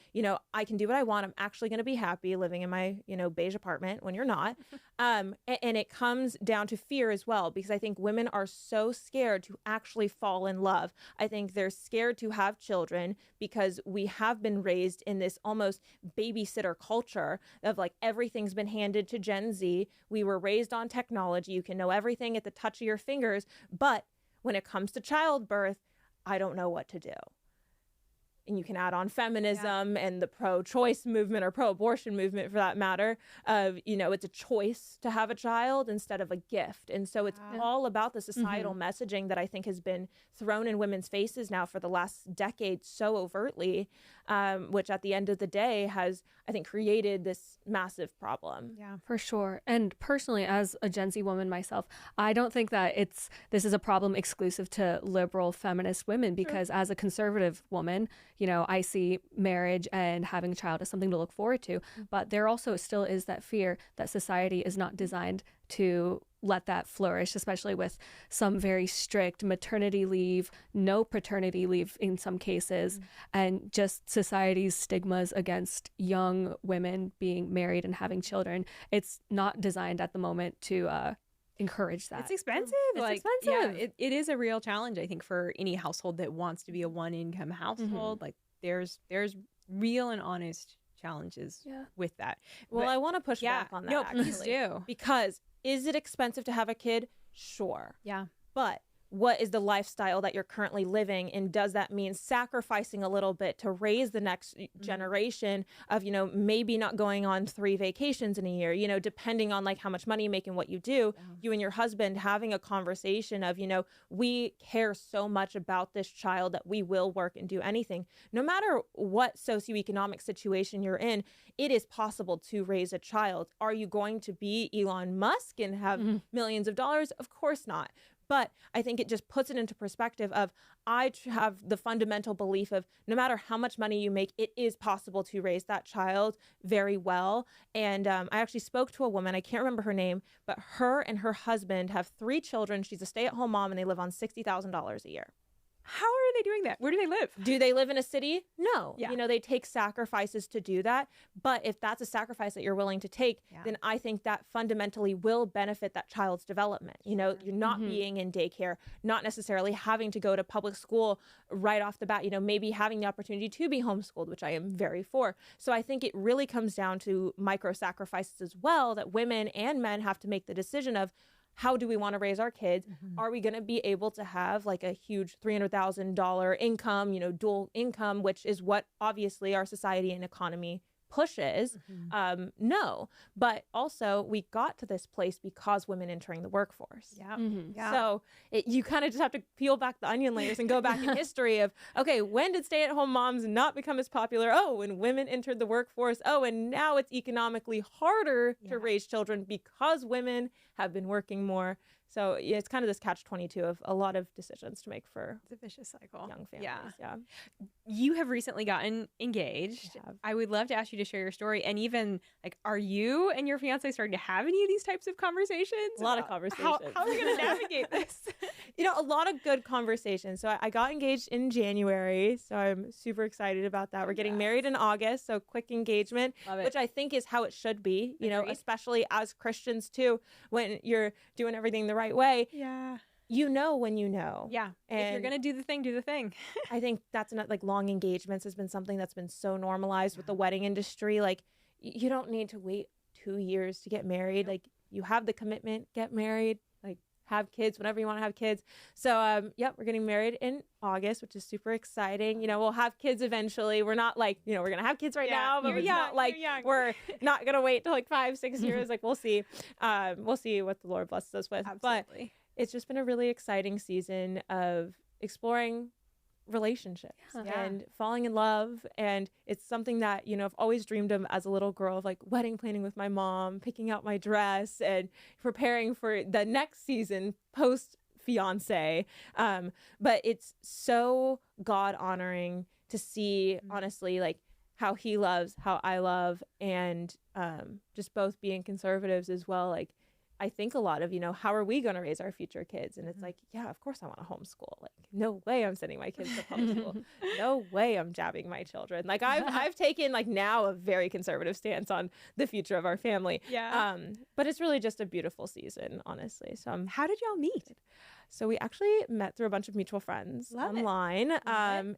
I can do what I want. I'm actually going to be happy living in my, beige apartment when you're not. And it comes down to fear as well, because I think women are so scared to actually fall in love. I think they're scared to have children because we have been raised in this almost babysitter culture of like everything's been handed to Gen Z. We were raised on technology. You can know everything at the touch of your fingers. But when it comes to childbirth, I don't know what to do. And you can add on feminism and the pro-choice movement or pro-abortion movement for that matter of, it's a choice to have a child instead of a gift. And so it's all about the societal messaging that I think has been thrown in women's faces now for the last decade so overtly, which at the end of the day has, I think, created this massive problem. Yeah, for sure. And personally, as a Gen Z woman myself, I don't think that this is a problem exclusive to liberal feminist women, because as a conservative woman, I see marriage and having a child as something to look forward to. But there also still is that fear that society is not designed to let that flourish, especially with some very strict maternity leave, no paternity leave in some cases, and just society's stigmas against young women being married and having children. It's not designed at the moment to encourage that. It's expensive. It's expensive. Yeah, it is a real challenge, I think, for any household that wants to be a one-income household. Like there's real and honest challenges with that. Well, I want to push back on that. No, actually, please do. Because is it expensive to have a kid? Sure. Yeah. But what is the lifestyle that you're currently living? And does that mean sacrificing a little bit to raise the next generation of, maybe not going on 3 vacations in a year, depending on like how much money you make and what you do, you and your husband having a conversation of, we care so much about this child that we will work and do anything. No matter what socioeconomic situation you're in, it is possible to raise a child. Are you going to be Elon Musk and have millions of dollars? Of course not. But I think it just puts it into perspective of I have the fundamental belief of no matter how much money you make, it is possible to raise that child very well. And I actually spoke to a woman, I can't remember her name, but her and her husband have 3 children. She's a stay-at-home mom and they live on $60,000 a year. How are they doing that? Where do they live? Do they live in a city? No. Yeah. They take sacrifices to do that. But if that's a sacrifice that you're willing to take, then I think that fundamentally will benefit that child's development. You're not being in daycare, not necessarily having to go to public school right off the bat, maybe having the opportunity to be homeschooled, which I am very for. So I think it really comes down to micro sacrifices as well that women and men have to make the decision of, how do we want to raise our kids? Are we going to be able to have like a huge $300,000 income, dual income, which is what obviously our society and economy pushes? No. But also we got to this place because women entering the workforce. So you kind of just have to peel back the onion layers and go back in history of, okay, when did stay-at-home moms not become as popular? Oh, when women entered the workforce. Oh, and now it's economically harder to raise children because women have been working more. So it's kind of this catch-22 of a lot of decisions to make for It's a vicious cycle. young families. Yeah. You have recently gotten engaged. I would love to ask you to share your story. And even like, are you and your fiance starting to have any of these types of conversations? A lot of conversations. How are we going to navigate this? A lot of good conversations. So I got engaged in January. So I'm super excited about that. We're getting married in August. So quick engagement, which I think is how it should be, especially as Christians too, when you're doing everything the right way. Yeah. When you know. Yeah. And if you're going to do the thing, do the thing. I think that's not like long engagements has been something that's been so normalized with the wedding industry. Like you don't need to wait 2 years to get married. Like, you have the commitment, get married, like have kids whenever you want to have kids. So we're getting married in August, which is super exciting. You know, we'll have kids eventually. We're not like, you know, we're gonna have kids right now, but it's not like we're not gonna wait till like 5-6 years. Like, we'll see. We'll see what the Lord blesses us with. Absolutely. But it's just been a really exciting season of exploring relationships and falling in love. And it's something that, you know, I've always dreamed of as a little girl, of like wedding planning with my mom, picking out my dress and preparing for the next season post fiance. But it's so God honoring to see, honestly, like how he loves, how I love, and just both being conservatives as well. Like, I think a lot of, you know, how are we going to raise our future kids? And it's like, yeah, of course I want to homeschool. Like, no way I'm sending my kids to public school. No way I'm jabbing my children. Like, I've taken like now a very conservative stance on the future of our family. Yeah. But it's really just a beautiful season, honestly. So how did y'all meet? So we actually met through a bunch of mutual friends online.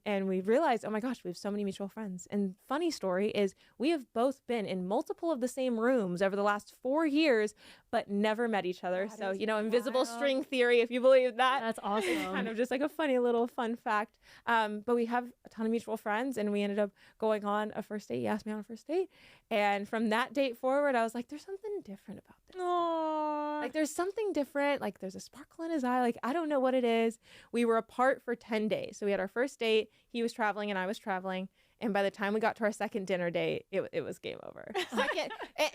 And we realized, oh my gosh, we have so many mutual friends. And funny story is we have both been in multiple of the same rooms over the last 4 years, but never met each other. So, you know, invisible string theory, if you believe that. That's awesome. It's kind of just like a funny little fun fact. But we have a ton of mutual friends, and we ended up going on a first date. He asked me on a first date. And from that date forward, I was like, there's something different about this. Aww. Like, there's something different. Like, there's a sparkle in his eye. Like, I don't know what it is. We were apart for 10 days. So we had our first date. He was traveling and I was traveling. And by the time we got to our second dinner date, it was game over.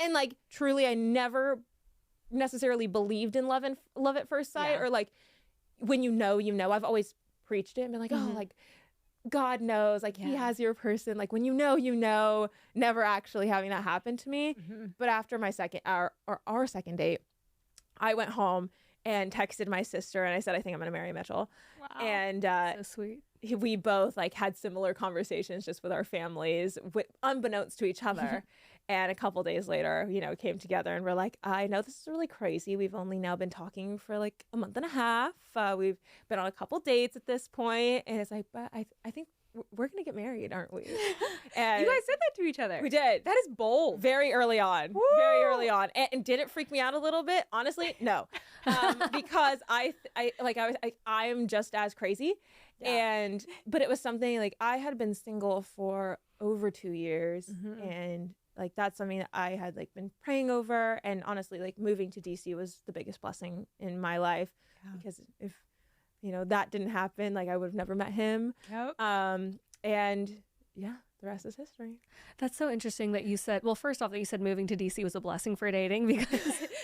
And like, truly, I never necessarily believed in love at first sight, or like, when you know, I've always preached it and been like, oh, like, God knows, like, he has your person. Like, when you know, never actually having that happen to me. But after my our second date, I went home and texted my sister and I said, I think I'm going to marry Mitchell. Wow. And So sweet. we both like had similar conversations just with our families, unbeknownst to each other. And a couple days later, you know, came together and we're like, I know this is really crazy. We've only now been talking for like a month and a half. We've been on a couple dates at this point. And it's like, but I think we're going to get married, aren't we? And You guys said that to each other. we did. That is bold. Very early on. Woo! Very early on. And did it freak me out a little bit? Honestly, no. Because I'm just as crazy. But it was something like, I had been single for over 2 years, and like, that's something that I had like been praying over. And honestly, like, moving to DC was the biggest blessing in my life, because if, you know, that didn't happen, like, I would have never met him. Yep. And yeah, the rest is history. That's so interesting that you said, well, first off, that you said moving to DC was a blessing for dating, because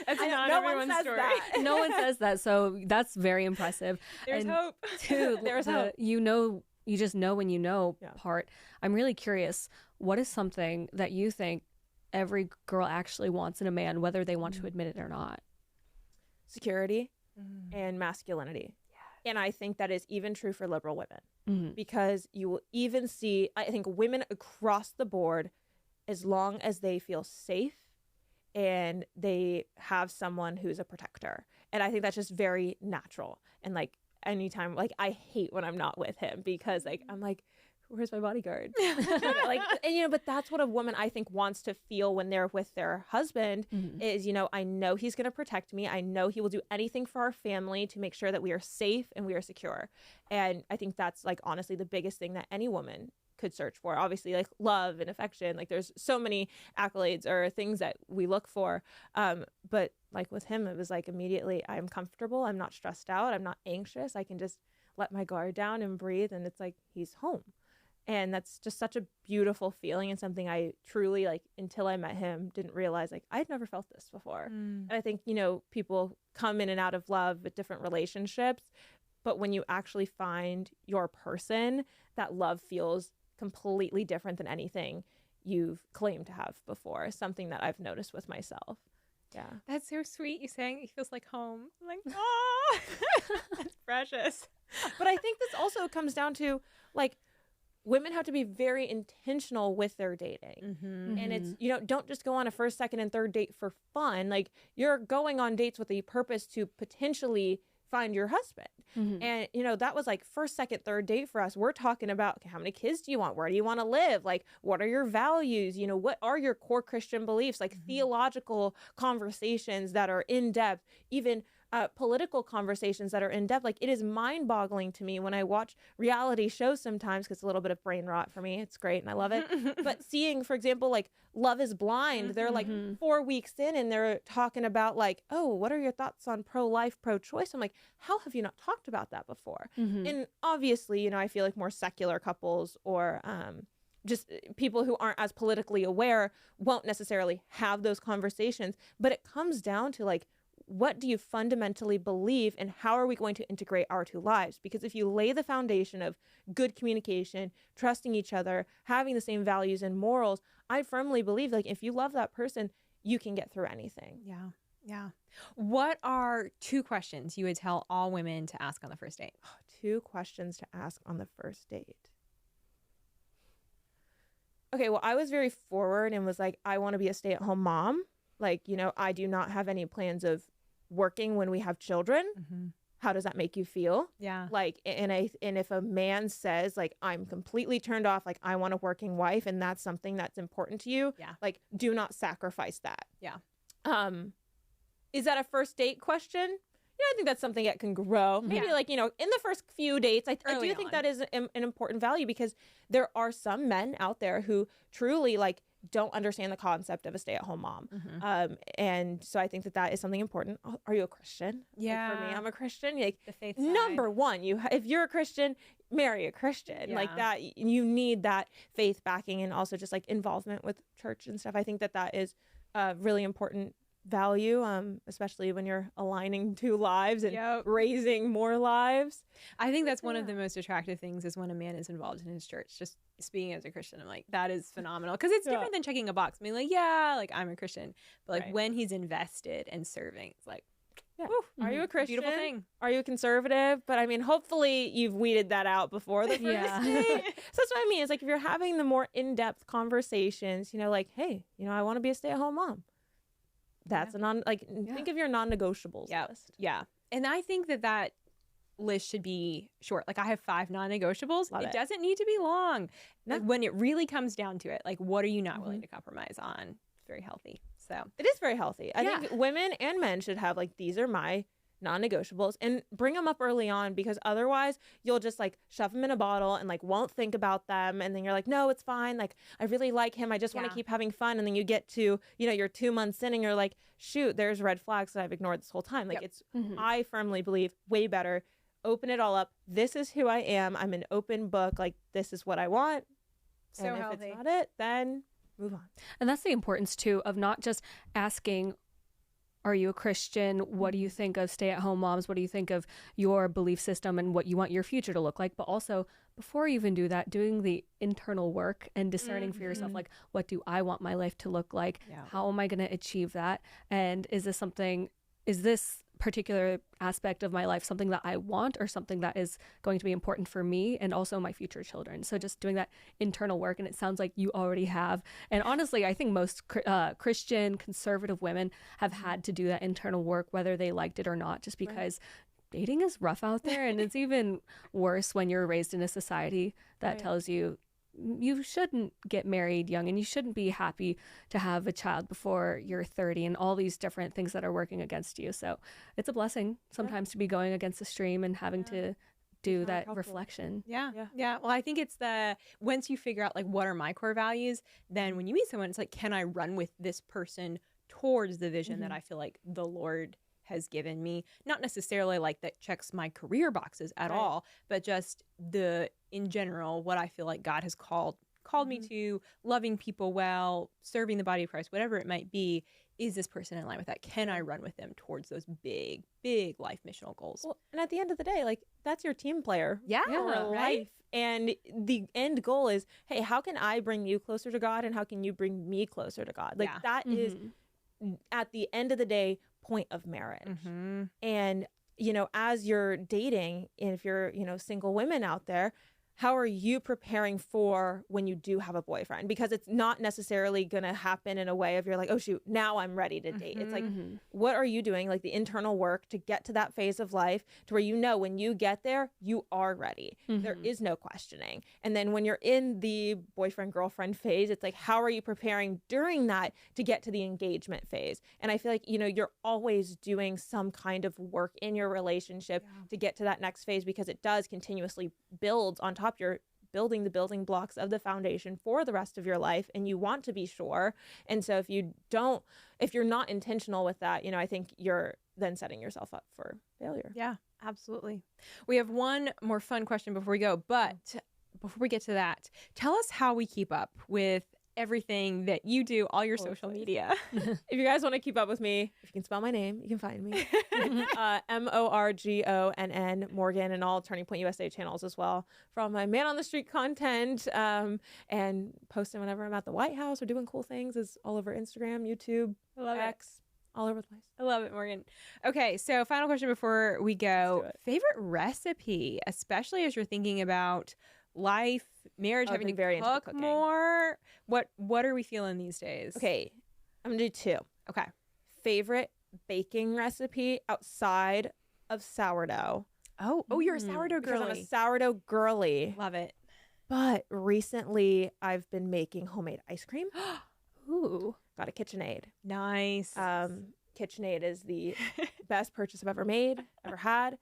That's not no everyone's one says story. that. no one says that. So that's very impressive. There's And hope. Two, There's hope. you know, you just know when you know Yeah. part. I'm really curious, what is something that you think every girl actually wants in a man, whether they want to admit it or not? Security and masculinity. And I think that is even true for liberal women, because you will even see, I think, women across the board, as long as they feel safe and they have someone who's a protector. And I think that's just very natural. And like, anytime, like, I hate when I'm not with him, because like, I'm like, where's my bodyguard? Like, and you know, but that's what a woman, I think, wants to feel when they're with their husband is, you know, I know he's going to protect me. I know he will do anything for our family to make sure that we are safe and we are secure. And I think that's like, honestly, the biggest thing that any woman could search for. Obviously, like, love and affection, like, there's so many accolades or things that we look for. But like with him, it was like, immediately, I'm comfortable. I'm not stressed out. I'm not anxious. I can just let my guard down and breathe. And it's like, he's home. And that's just such a beautiful feeling, and something I truly, like, until I met him, didn't realize, like, I'd never felt this before. And I think, you know, people come in and out of love with different relationships, but when you actually find your person, that love feels completely different than anything you've claimed to have before. Something that I've noticed with myself. Yeah. That's so sweet. You saying he feels like home. I'm like, oh, that's precious. But I think this also comes down to, like, women have to be very intentional with their dating. And it's, you know, don't just go on a first, second, and third date for fun. Like, you're going on dates with a purpose to potentially find your husband. And, you know, that was like first, second, third date for us. We're talking about, okay, how many kids do you want? Where do you want to live? Like, what are your values? You know, what are your core Christian beliefs? Like theological conversations that are in depth, even political conversations that are in depth. Like, it is mind boggling to me when I watch reality shows sometimes, because it's a little bit of brain rot for me. It's great and I love it. But seeing, for example, like Love is Blind, they're like 4 weeks in and they're talking about like, oh, what are your thoughts on pro-life, pro-choice? I'm like, how have you not talked about that before? And obviously, you know, I feel like more secular couples or just people who aren't as politically aware won't necessarily have those conversations. But it comes down to like, what do you fundamentally believe and how are we going to integrate our two lives? Because if you lay the foundation of good communication, trusting each other, having the same values and morals, I firmly believe like if you love that person, you can get through anything. Yeah. Yeah. What are 2 questions you would tell all women to ask on the first date? 2 questions to ask on the first date. Okay, well, I was very forward and was like, I want to be a stay-at-home mom. Like, you know, I do not have any plans of working when we have children. How does that make you feel? Yeah. Like, and if a man says like, I'm completely turned off, like I want a working wife and that's something that's important to you. Yeah. Like, do not sacrifice that. Yeah. Is that a first date question? Yeah, I think that's something that can grow. Maybe like, you know, in the first few dates, I do think that is an important value because there are some men out there who truly like don't understand the concept of a stay-at-home mom. And so I think that is something important. Are you a Christian? Yeah. Like for me, I'm a Christian. Like The faith number one, if you're a Christian, marry a Christian. Yeah. Like that, you need that faith backing and also just like involvement with church and stuff. I think that is a really important value, especially when you're aligning 2 lives and raising more lives. I think that's one of the most attractive things is when a man is involved in his church. Just speaking as a Christian, I'm like, that is phenomenal. Because it's different than checking a box. I mean, like, yeah, like I'm a Christian. But like when he's invested and serving, it's like, are you a Christian? Beautiful thing. Are you a conservative? But I mean, hopefully you've weeded that out before the first date. So that's what I mean. It's like if you're having the more in-depth conversations, you know, like, hey, you know, I want to be a stay-at-home mom. That's a think of your non-negotiables list. Yeah. And I think that list should be short. Like I have 5 non-negotiables. It doesn't need to be long. No. Like, when it really comes down to it, like what are you not willing to compromise on? It's very healthy. So it is very healthy. I think women and men should have like, these are my non-negotiables and bring them up early on because otherwise you'll just like shove them in a bottle and like won't think about them. And then you're like, no, it's fine. Like I really like him. I just want to keep having fun. And then you get to, you know, you're 2 months in and you're like, shoot, there's red flags that I've ignored this whole time. Like it's, I firmly believe way better. Open it all up. This is who I am. I'm an open book. Like this is what I want. So and healthy. If it's not it, then move on. And that's the importance too of not just asking, are you a Christian? What do you think of stay-at-home moms? What do you think of your belief system and what you want your future to look like? But also, before you even do that, doing the internal work and discerning for yourself, like, what do I want my life to look like? How am I going to achieve that? And is this particular aspect of my life something that I want or something that is going to be important for me and also my future children? So just doing that internal work, and it sounds like you already have. And honestly, I think most Christian conservative women have had to do that internal work, whether they liked it or not, just because dating is rough out there. And it's even worse when you're raised in a society that tells you you shouldn't get married young and you shouldn't be happy to have a child before you're 30 and all these different things that are working against you. So it's a blessing sometimes to be going against the stream and having to do that reflection. Yeah. Well, I think it's once you figure out like what are my core values, then when you meet someone, it's like, can I run with this person towards the vision that I feel like the Lord has given me? Not necessarily like that checks my career boxes at all, but just in general, what I feel like God has called me to, loving people well, serving the body of Christ, whatever it might be. Is this person in line with that? Can I run with them towards those big, big life missional goals? Well, and at the end of the day, like that's your team player for life. And the end goal is, hey, how can I bring you closer to God and how can you bring me closer to God? Like that is at the end of the day, point of marriage. And, you know, as you're dating, if you're, you know, single women out there, how are you preparing for when you do have a boyfriend? Because it's not necessarily going to happen in a way of you're like, oh, shoot, now I'm ready to date. It's like, what are you doing? Like the internal work to get to that phase of life to where you know when you get there, you are ready. There is no questioning. And then when you're in the boyfriend, girlfriend phase, it's like, how are you preparing during that to get to the engagement phase? And I feel like, you know, you're always doing some kind of work in your relationship to get to that next phase because it does continuously build on top. You're building the building blocks of the foundation for the rest of your life, and you want to be sure. And so if you're not intentional with that, you know, I think you're then setting yourself up for failure. Yeah, absolutely. We have one more fun question before we go, but before we get to that, tell us how we keep up with everything that you do, all your social media. If you guys want to keep up with me, if you can spell my name, you can find me. Morgonn, Morgan, and all Turning Point USA channels as well for all my man on the street content, and posting whenever I'm at the White House or doing cool things is all over Instagram, YouTube, X, all over the place. I love it, Morgan. Okay, so final question before we go. Favorite recipe, especially as you're thinking about life, marriage, having to very into cook cooking. more. What are we feeling these days? Okay, I'm gonna do two. Okay. Favorite baking recipe outside of sourdough. Oh, you're a sourdough Because I'm girly. a sourdough girly. Love it. But recently I've been making homemade ice cream. Ooh, Got a KitchenAid. nice. KitchenAid is the best purchase I've ever made, ever had.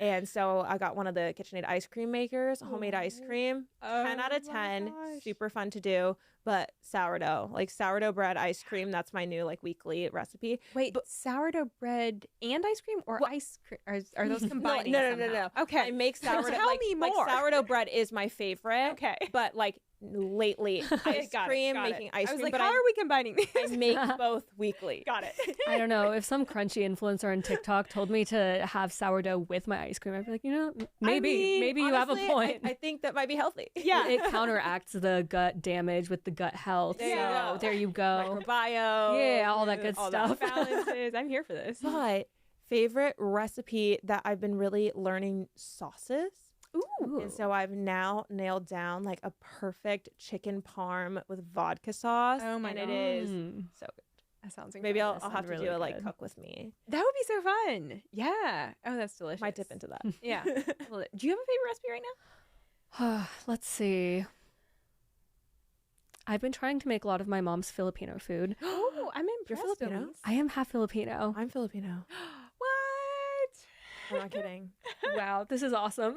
And so I got one of the KitchenAid ice cream makers, homemade ice cream, 10 out of 10, super fun to do, but sourdough, like sourdough bread ice cream. That's my new like weekly recipe. Wait, sourdough bread and ice cream, or ice cream? Are those combining? No. Okay, I make sourdough. Tell me more. Like sourdough bread is my favorite. Okay. But like lately, ice cream, making ice I was cream. like, but how are we combining these? I make both weekly. Got it. I don't know. If some crunchy influencer on TikTok told me to have sourdough with my ice cream, I'd be like, you know, maybe you have a Honestly, point. I think that might be healthy. Yeah. It counteracts the gut damage with the gut health. Yeah. So there you go. Microbiome. Yeah, all that good stuff. Balances. I'm here for this. But favorite recipe that I've been really learning sauces. Ooh. And so I've now nailed down like a perfect chicken parm with vodka sauce. Oh my and God. it is so good. That sounds incredible. Maybe I'll That have sounds to really do a like good. cook with me. That would be so fun. Yeah. Oh, that's delicious. Might dip into that. Yeah. Well, do you have a favorite recipe right now? Let's see. I've been trying to make a lot of my mom's Filipino food. Oh, I'm You're impressed. Filipino? Elise. I am half Filipino. I'm Filipino. What? I'm not kidding. Wow, this is awesome.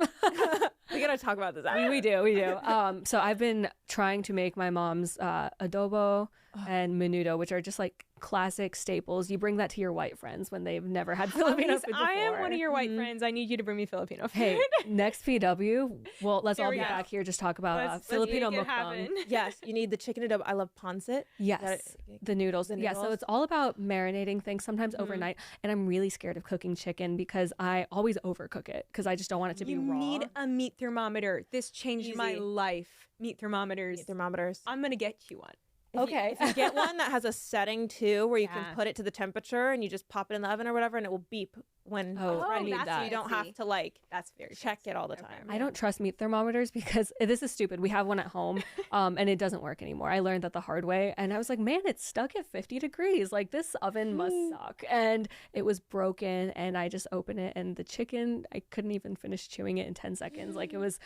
We gotta talk about this after. we do. So I've been trying to make my mom's adobo and menudo, which are just like classic staples. You bring that to your white friends when they've never had Filipino Elise, food before. I am one of your white friends. I need you to bring me Filipino food. Hey, next PW, well, let's There all we be go. back here just talk about Let's Filipino make it mukbang. happen. Yes, you need the chicken adobo. I love pancit. Yes, the noodles. The Yeah, so noodles. it's all about marinating things, sometimes overnight. And I'm really scared of cooking chicken because I always overcook it because I just don't want it to be You raw. need a meat thermometer. This changed my Easy. life. Meat thermometers. Thermometers. I'm gonna get you one. Okay. If you get one that has a setting too, where you Yeah. can put it to the temperature and you just pop it in the oven or whatever, and it will beep when Oh, it's I ready. need So that. you don't have to like That's very check fancy. it all the Okay. time. I don't trust meat thermometers because this is stupid. We have one at home and it doesn't work anymore. I learned that the hard way and I was like, man, it's stuck at 50 degrees. Like this oven must suck. And it was broken and I just opened it and the chicken, I couldn't even finish chewing it in 10 seconds. Like it was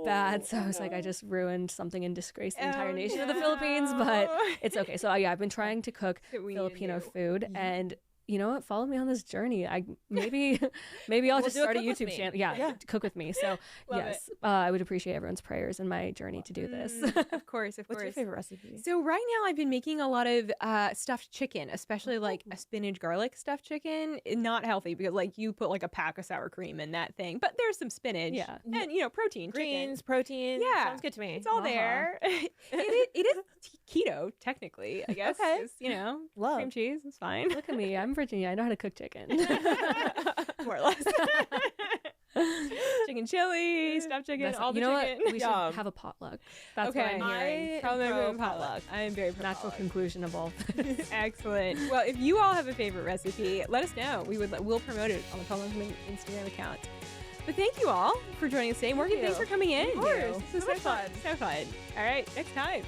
bad. So I was like, I just ruined something and disgraced the entire nation of the Philippines, but it's okay. So yeah, I've been trying to cook That we need to Filipino do. food and you know what? Follow me on this journey. Maybe I'll just do a start a cook with YouTube me. channel. Yeah, cook with me. So Love yes, I would appreciate everyone's prayers in my journey to do this. Of course, of What's course. your favorite recipe? So right now I've been making a lot of stuffed chicken, especially like a spinach garlic stuffed chicken. Not healthy because like you put like a pack of sour cream in that thing, but there's some spinach Yeah. and protein, Greens, chicken. protein. Yeah. Sounds good to me. It's all there. it is keto technically, I guess. Okay. 'cause, Love. cream cheese is fine, Look at me. I'm Virginia. I know how to cook chicken. more or less. Chicken chili, stuffed chicken, That's- all the you know chicken. what? We should Yum. have a potluck. That's Okay. what I'm hearing. Probably pro doing potluck. I am very pro Natural potluck. conclusion of all this. Excellent. Well, if you all have a favorite recipe, let us know. We'll promote it on the Public Instagram account. But thank you all for joining us today. Morgan, thanks for coming in. Of course. This was So much fun. So fun. All right, next time.